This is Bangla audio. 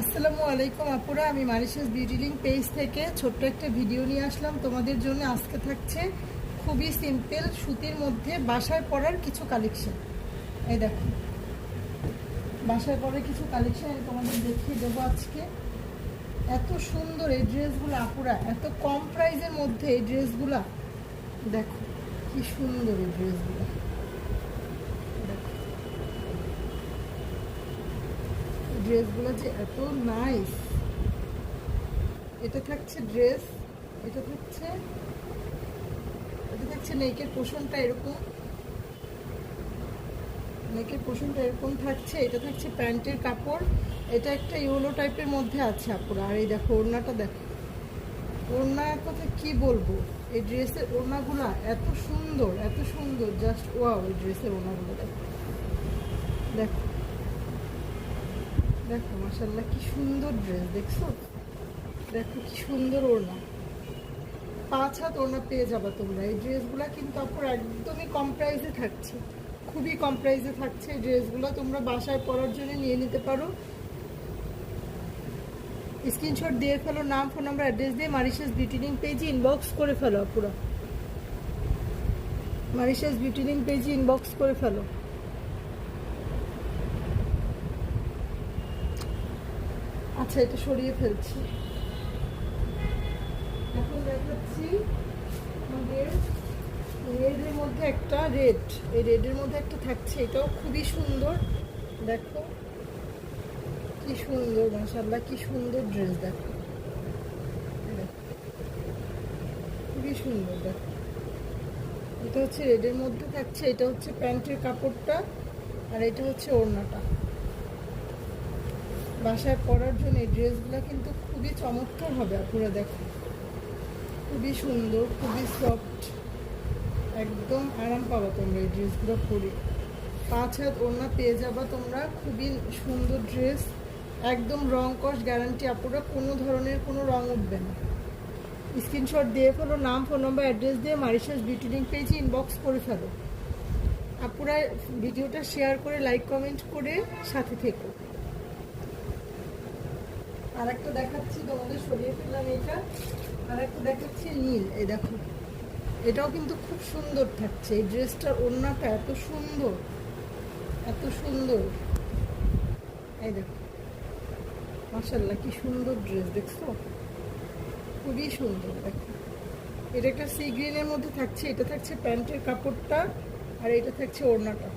আসসালামু আলাইকুম আপুরা, আমি মারিশাস বিউটি লিংক পেজ থেকে ছোট্ট একটা ভিডিও নিয়ে আসলাম তোমাদের জন্য। আজকে থাকছে খুবই সিম্পল সুতির মধ্যে বাসায় পরার কিছু কালেকশন। এই দেখো, বাসায় পরার কিছু কালেকশন আমি তোমাদের দেখিয়ে দেবো আজকে। এত সুন্দর এই ড্রেসগুলো আপুরা, এত কম প্রাইসের মধ্যে এই ড্রেসগুলা দেখো, কি সুন্দর এই ড্রেসগুলো। ড্রেসগুলো যে এত নাইস। এটা থাকছে ড্রেস, এটা থাকছে নেকের পোর্শনটা এরকম, নেকের পোর্শনটা এরকম থাকছে। এটা থাকছে প্যান্টের কাপড়। এটা একটা ইয়েলো টাইপের মধ্যে আছে আপুরা। আর এই দেখো ওড়নাটা দেখো, ওড়নার কথা কি বলবো, এই ড্রেসের ওড়নাগুলা এত সুন্দর, এত সুন্দর, জাস্ট ওয়াও। এই ড্রেসের ওড়নাগুলো দেখো, দেখো দেখো মাশাআল্লাহ কি সুন্দর ড্রেস, দেখছো? দেখো কি সুন্দর ওড়না, 5 হাত ওড়না পেয়ে যাবে তোমরা। এই ড্রেসগুলো কিন্তু আপনার একদমই কম প্রাইসে থাকছে, খুবই কম প্রাইসে থাকছে। এই ড্রেসগুলো তোমরা বাসায় পরার জন্য নিয়ে নিতে পারো। স্ক্রিনশট দিয়ে ফেলো, নাম, ফোন নাম্বার, অ্যাড্রেস দিয়ে মারিশাস বিউটি লিংক পেজে ইনবক্স করে ফেলো পুরো। মারিশাস বিউটি লিংক পেজে ইনবক্স করে ফেলো। আচ্ছা, এটা সরিয়ে ফেলছি। এখন দেখাচ্ছি আমাদের রেডের মধ্যে একটা, রেড, এই রেডের মধ্যে একটা থাকছে, এটাও খুবই সুন্দর। দেখো কি সুন্দর, মাশাআল্লাহ কি সুন্দর ড্রেস। দেখো খুবই সুন্দর। দেখো এটা হচ্ছে রেডের মধ্যে থাকছে, এটা হচ্ছে প্যান্টের কাপড়টা, আর এটা হচ্ছে ওড়নাটা। বাসায় পরার জন্য এই ড্রেসগুলো কিন্তু খুবই চমৎকার হবে আপনারা। দেখো খুবই সুন্দর, খুবই সফট, একদম আরাম পাবা তোমরা এই ড্রেসগুলো পরে। 5 হাত ওড়না পেয়ে যাবা তোমরা, খুবই সুন্দর ড্রেস, একদম রং কস গ্যারান্টি আপুরা, কোনো ধরনের কোনো রং উঠবে না। স্ক্রিনশট দিয়ে ফেলো, নাম, ফোন নাম্বার, অ্যাড্রেস দিয়ে মারিশাস বিউটি লিংক পেজে ইনবক্স করে ফেলো আপুরা। ভিডিওটা শেয়ার করে, লাইক, কমেন্ট করে সাথে থেকো। আর একটা দেখাচ্ছি তোমাদের, সরিয়ে ফেললাম এটা। আর একটা দেখাচ্ছি নীল, এই দেখো এটাও কিন্তু খুব সুন্দর থাকছে। এই ড্রেসটার ওড়নাটা এত সুন্দর, এত সুন্দর। এই দেখো মাশাআল্লাহ কি সুন্দর ড্রেস, দেখছো? খুবই সুন্দর। দেখো এটা একটা সি গ্রিনের মধ্যে থাকছে, এটা থাকছে প্যান্টের কাপড়টা, আর এটা থাকছে ওড়নাটা।